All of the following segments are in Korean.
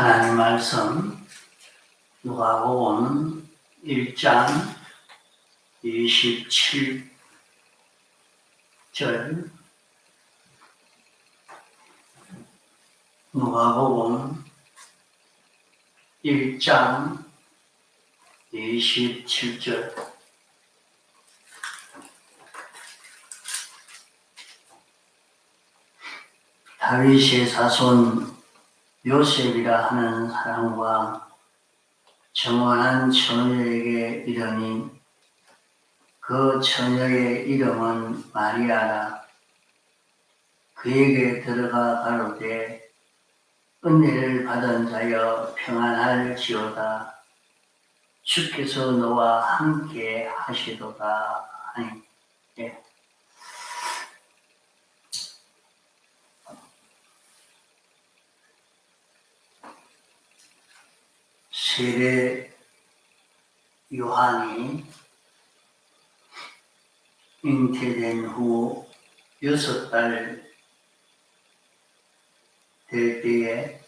하나님 말씀 누가복음 1장 27절 누가복음 1장 27절 다윗의 자손 요셉이라 하는 사람과 정원한 처녀에게 이르니 그 처녀의 이름은 마리아라. 그에게 들어가 가로되 은혜를 받은 자여 평안할지어다. 주께서 너와 함께 하시도다 하니. 예. 세례 요한이 잉태된 후 6달 될 때에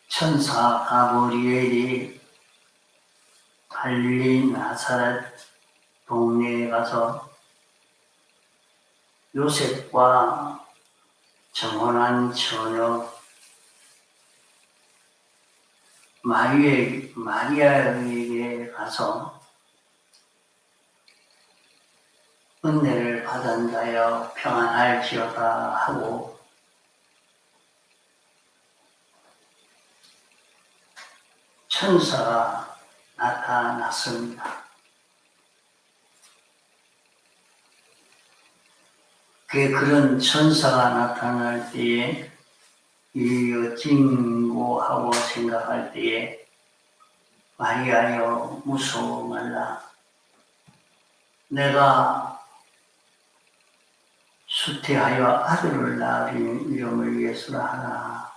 천사 가브리엘이 갈릴리 나사렛 동네에 가서 요셉과 정혼한 처녀 마리아에게 가서 은혜를 받은 자여 평안할지어다 하고 천사가 나타났습니다. 그런 천사가 나타날 때에 이 어찌인고 하고 생각할 때에 마리아여 무서워 말라. 내가 수태하여 아들을 낳으리니 이름을 위해서라 하나.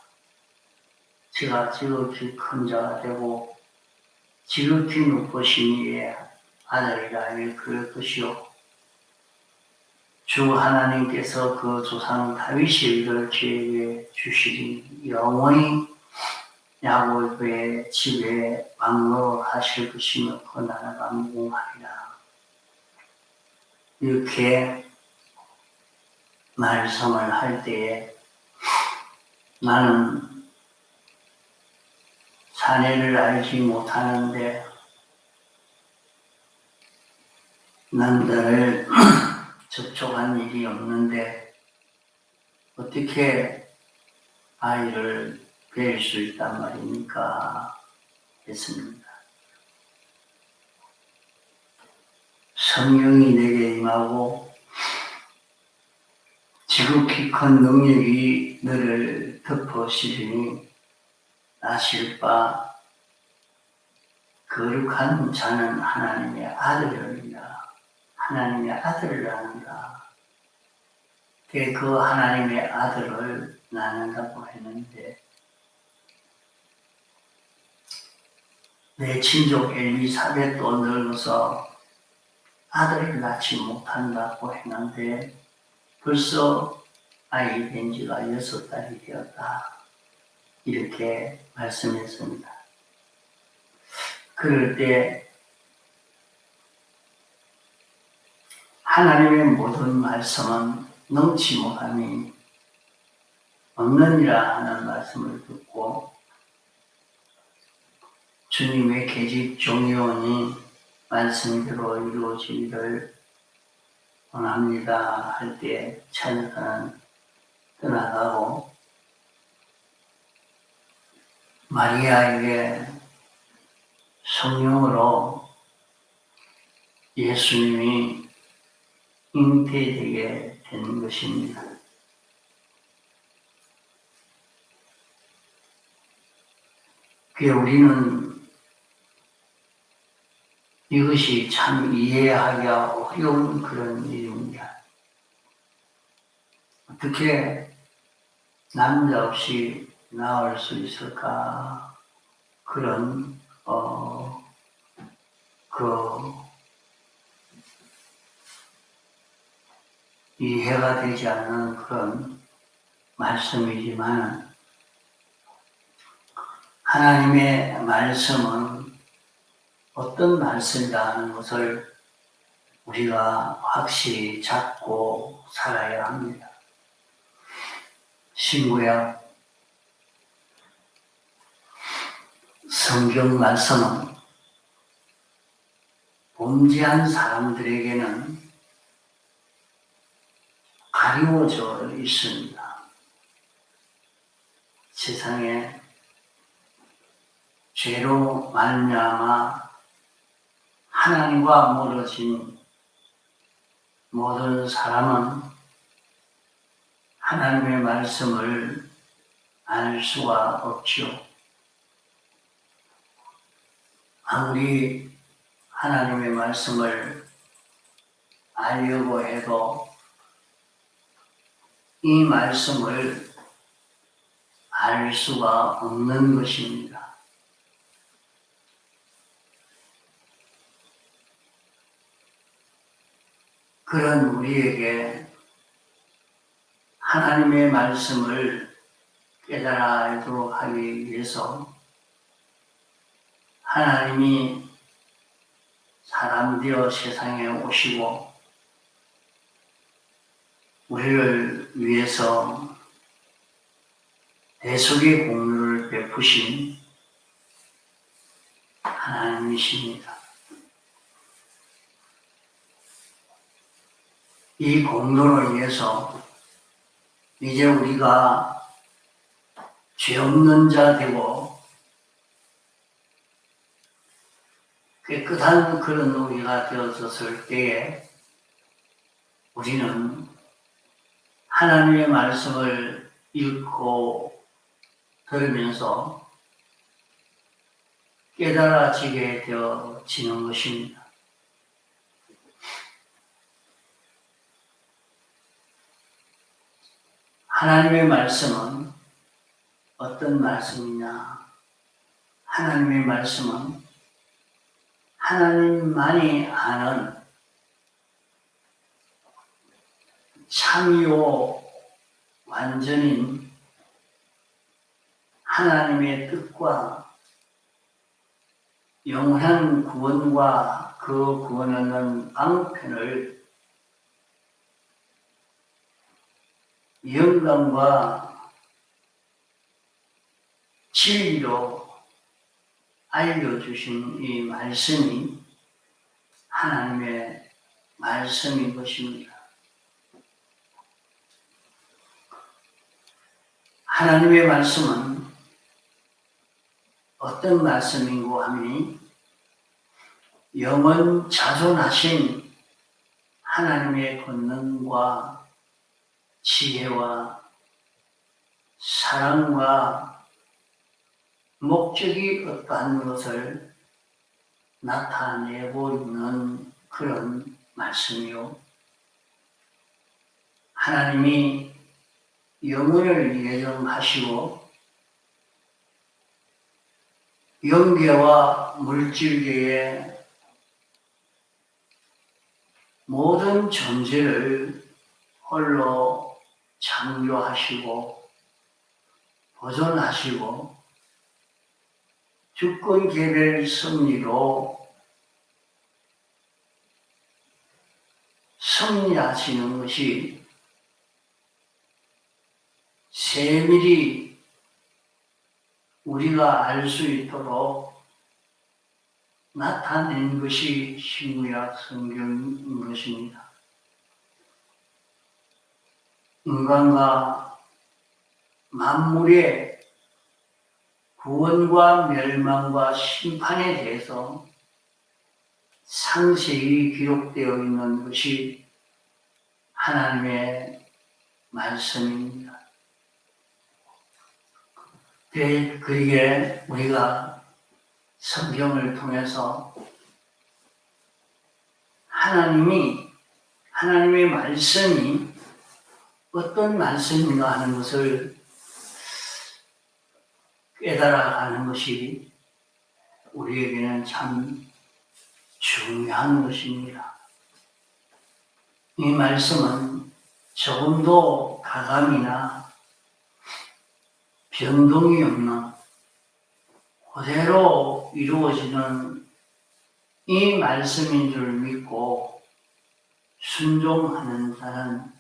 제가 지극히 큰 자가 되고 지극히 높으신 이의 아들이라 그럴 것이요. 주 하나님께서 그 조상 다윗의 일을 저에게 주시니 영원히 야곱의 집에 왕노하실 것이며 그 나라가 무궁하리라. 이렇게 말씀을 할 때에 나는 사내를 알지 못하는데 남자를 접촉한 일이 없는데 어떻게 아이를 뵐 수 있단 말입니까? 했습니다. 성령이 내게 임하고 지극히 큰 능력이 너를 덮어씌우니 나실 바 거룩한 자는 하나님의 아들이라. 하나님의 아들을 낳는다. 그 하나님의 아들을 낳는다고 했는데 내 친족 엘리사벳도 늙어서 아들을 낳지 못한다고 했는데 벌써 아이 된 지가 6달이 되었다. 이렇게 말씀했습니다. 그럴 때 하나님의 모든 말씀은 넘치 못함이 없느니라 하는 말씀을 듣고 주님의 계집 종이오니 말씀대로 이루어지기를 원합니다 할 때 처녀는 떠나가고 마리아에게 성령으로 예수님이 잉태되게 된 것입니다. 우리는 이것이 참 이해하기 어려운 그런 일입니다. 어떻게 남자 없이 나올 수 있을까? 그런 이해가 되지 않는 그런 말씀이지만 하나님의 말씀은 어떤 말씀이다 하는 것을 우리가 확실히 잡고 살아야 합니다. 신구약 성경 말씀은 범죄한 사람들에게는 가리워져 있습니다. 세상에 죄로 말미암아 하나님과 멀어진 모든 사람은 하나님의 말씀을 알 수가 없지요. 아무리 하나님의 말씀을 알려고 해도 이 말씀을 알 수가 없는 것입니다. 그런 우리에게 하나님의 말씀을 깨달아 알도록 하기 위해서 하나님이 사람 되어 세상에 오시고 우리를 위해서 대속의 공로를 베푸신 하나님이십니다. 이 공로를 위해서 이제 우리가 죄 없는 자 되고 깨끗한 그런 우리가 되어졌을 때에 우리는 하나님의 말씀을 읽고 들으면서 깨달아지게 되어지는 것입니다. 하나님의 말씀은 어떤 말씀이냐? 하나님의 말씀은 하나님만이 아는 참이요 완전인 하나님의 뜻과 영원한 구원과 그 구원하는 방편을 영감과 진리로 알려주신 이 말씀이 하나님의 말씀인 것입니다. 하나님의 말씀은 어떤 말씀인고 하니 영원 자존하신 하나님의 권능과 지혜와 사랑과 목적이 어떠한 것을 나타내고 있는 그런 말씀이요. 하나님이 영혼을 예정하시고 영계와 물질계의 모든 존재를 홀로 창조하시고 보존하시고 주권 개별 섭리로 섭리하시는 것이 세밀히 우리가 알 수 있도록 나타낸 것이 신구약 성경인 것입니다. 인간과 만물의 구원과 멸망과 심판에 대해서 상세히 기록되어 있는 것이 하나님의 말씀입니다. 그러기에 우리가 성경을 통해서 하나님의 말씀이 어떤 말씀인가 하는 것을 깨달아가는 것이 우리에게는 참 중요한 것입니다. 이 말씀은 조금도 가감이나 변동이 없는 그대로 이루어지는 이 말씀인 줄 믿고 순종하는 자는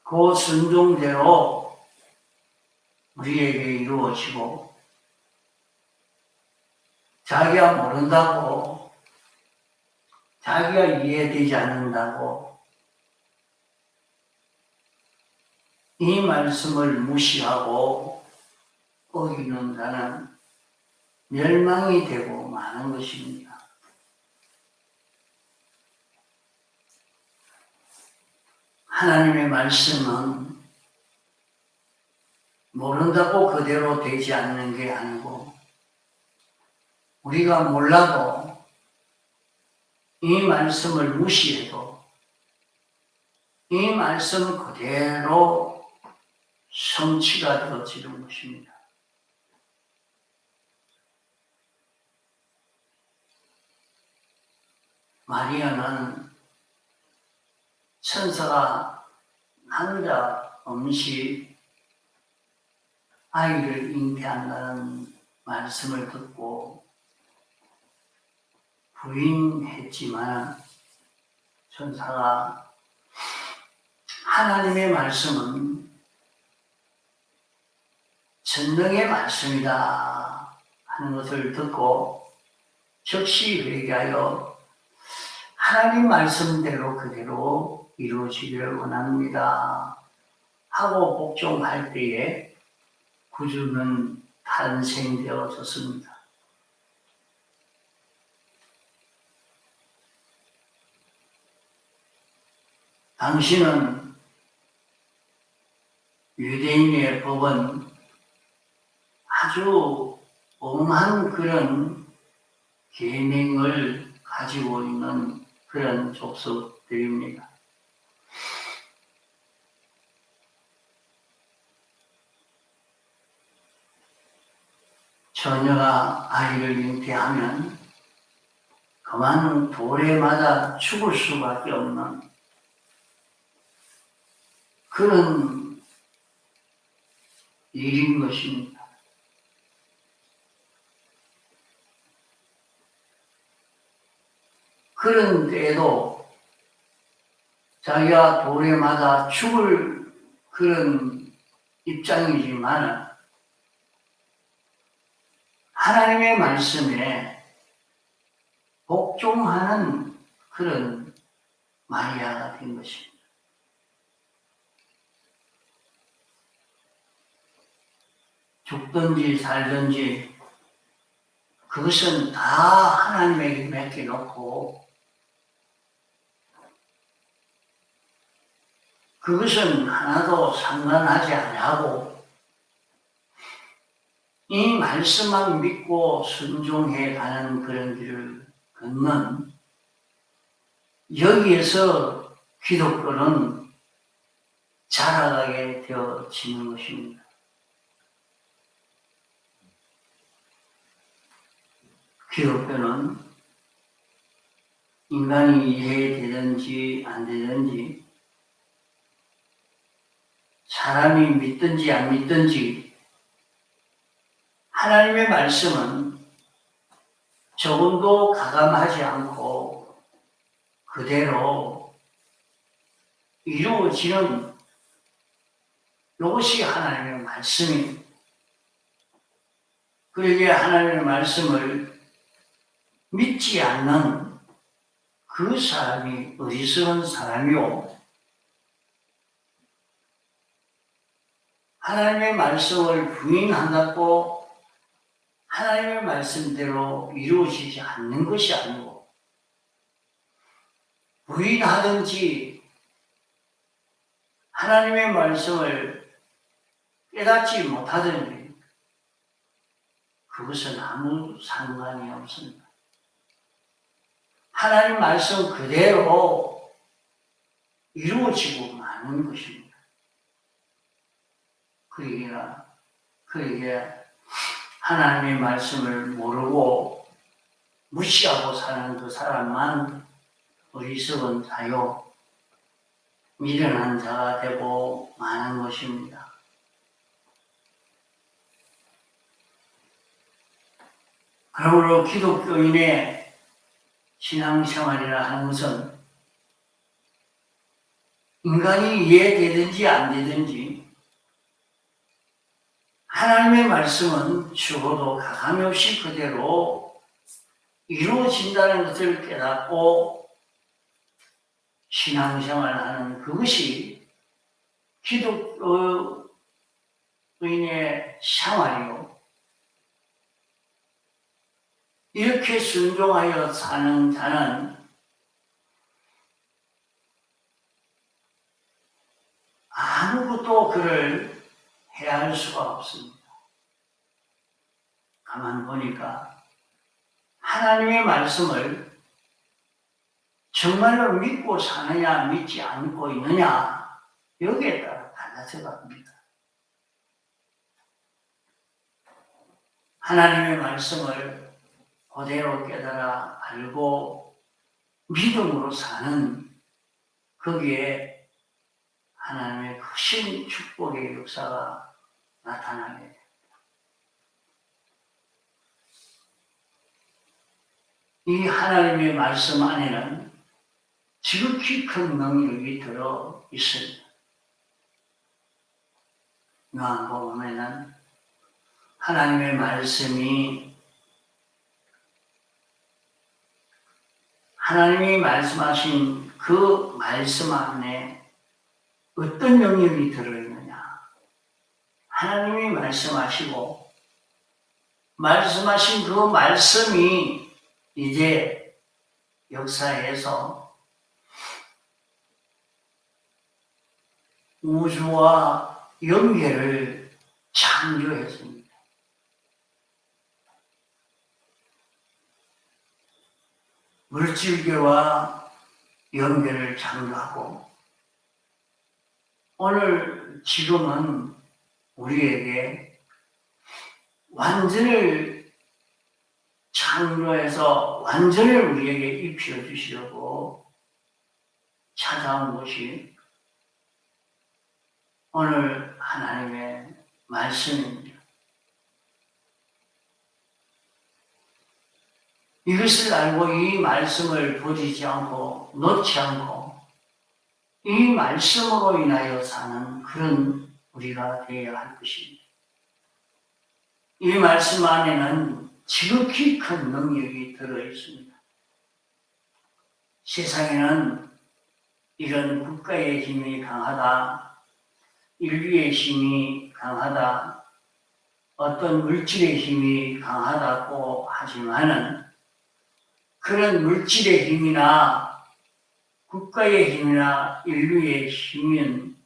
그 순종대로 우리에게 이루어지고, 자기가 모른다고, 자기가 이해되지 않는다고 이 말씀을 무시하고 어기는 자는 멸망이 되고 마는 것입니다. 하나님의 말씀은 모른다고 그대로 되지 않는 게 아니고, 우리가 몰라도 이 말씀을 무시해도 이 말씀 그대로 성취가 되어지는 것입니다. 마리아는 천사가 남자 없이 아이를 잉태한다는 말씀을 듣고 부인했지만, 천사가 하나님의 말씀은 전능의 말씀이다 하는 것을 듣고 즉시 회개하여 하나님 말씀대로 그대로 이루어지기를 원합니다 하고 복종할 때에 구주는 탄생되어졌습니다. 당시는 유대인의 법은 아주 엄한 그런 계명을 가지고 있는 그런 족속들입니다. 처녀가 아이를 잉태하면 그만 돌에 맞아 죽을 수밖에 없는 그런 일인 것입니다. 그런 때에도 자기가 돌에 맞아 죽을 그런 입장이지만 하나님의 말씀에 복종하는 그런 마리아가 된 것입니다. 죽든지 살든지 그것은 다 하나님에게 맡겨놓고, 그것은 하나도 상관하지 아니하고 이 말씀만 믿고 순종해 가는 그런 길을 걷는, 여기에서 기독교는 자라가게 되어지는 것입니다. 기독교는 인간이 이해되든지 안 되든지, 사람이 믿든지 안 믿든지, 하나님의 말씀은 조금도 가감하지 않고 그대로 이루어지는 이것이 하나님의 말씀입니다. 그러기에 하나님의 말씀을 믿지 않는 그 사람이 어리석은 사람이요, 하나님의 말씀을 부인한다고 하나님의 말씀대로 이루어지지 않는 것이 아니고, 부인하든지 하나님의 말씀을 깨닫지 못하든지 그것은 아무 상관이 없습니다. 하나님 말씀 그대로 이루어지고 마는 것입니다. 그러기에 하나님의 말씀을 모르고 무시하고 사는 그 사람만 어리석은 자요, 미련한 자가 되고 마는 것입니다. 그러므로 기독교인의 신앙생활이라 하는 것은 인간이 이해되든지 안 되든지 하나님의 말씀은 죽어도 가감없이 그대로 이루어진다는 것을 깨닫고 신앙생활하는 그것이 기독교인의 생활이요. 이렇게 순종하여 사는 자는 아무것도 그를 해할 수가 없습니다. 가만 보니까 하나님의 말씀을 정말로 믿고 사느냐 믿지 않고 있느냐 여기에 따라 달라져 갑니다. 하나님의 말씀을 그대로 깨달아 알고 믿음으로 사는 거기에 하나님의 크신 축복의 역사가 나타나게 됩니다. 이 하나님의 말씀 안에는 지극히 큰 능력이 들어 있습니다. 요한복음에는 하나님의 말씀이 하나님이 말씀하신 그 말씀 안에 어떤 영역이 들어있느냐. 하나님이 말씀하시고 말씀하신 그 말씀이 이제 역사에서 우주와 연계를 창조했습니다. 물질계와 연계를 창조하고 오늘 지금은 우리에게 완전을 창조해서 완전을 우리에게 입혀주시려고 찾아온 것이 오늘 하나님의 말씀입니다. 이것을 알고 이 말씀을 버리지 않고 놓지 않고 이 말씀으로 인하여 사는 그런 우리가 되어야 할 것입니다. 이 말씀 안에는 지극히 큰 능력이 들어있습니다. 세상에는 이런 국가의 힘이 강하다, 인류의 힘이 강하다, 어떤 물질의 힘이 강하다고 하지만은 그런 물질의 힘이나 국가의 힘이나 인류의 힘은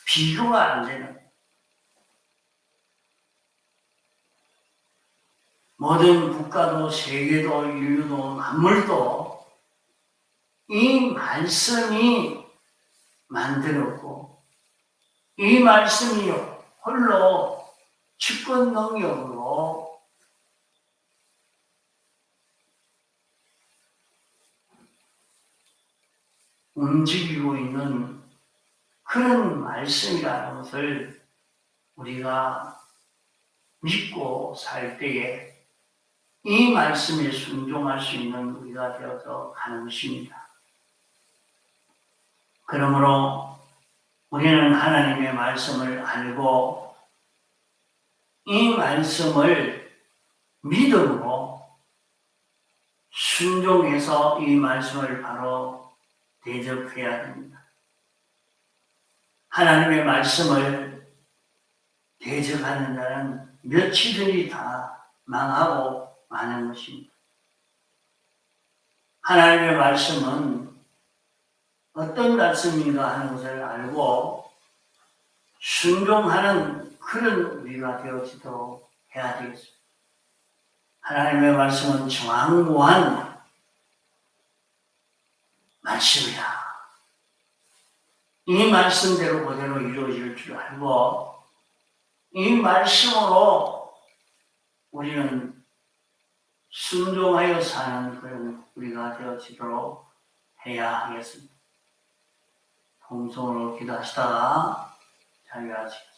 비교가 안 되는 모든 국가도 세계도 인류도 만물도 이 말씀이 만들었고 이 말씀이 홀로 주권 능력으로 움직이고 있는 그런 말씀이라는 것을 우리가 믿고 살 때에 이 말씀에 순종할 수 있는 우리가 되어서 가는 것입니다. 그러므로 우리는 하나님의 말씀을 알고 이 말씀을 믿음으로 순종해서 이 말씀을 바로 대적해야 됩니다. 하나님의 말씀을 대적하는 자는 며칠이 다 망하고 마는 것입니다. 하나님의 말씀은 어떤 말씀인가 하는 것을 알고 순종하는 그런 우리가 되어지도록 해야 되겠습니다. 하나님의 말씀은 정확무한 말씀이다. 이 말씀대로 그대로 이루어질 줄 알고 이 말씀으로 우리는 순종하여 사는 그런 우리가 되어지도록 해야 하겠습니다. 통성으로 기도하시다가 자유하시겠습니다.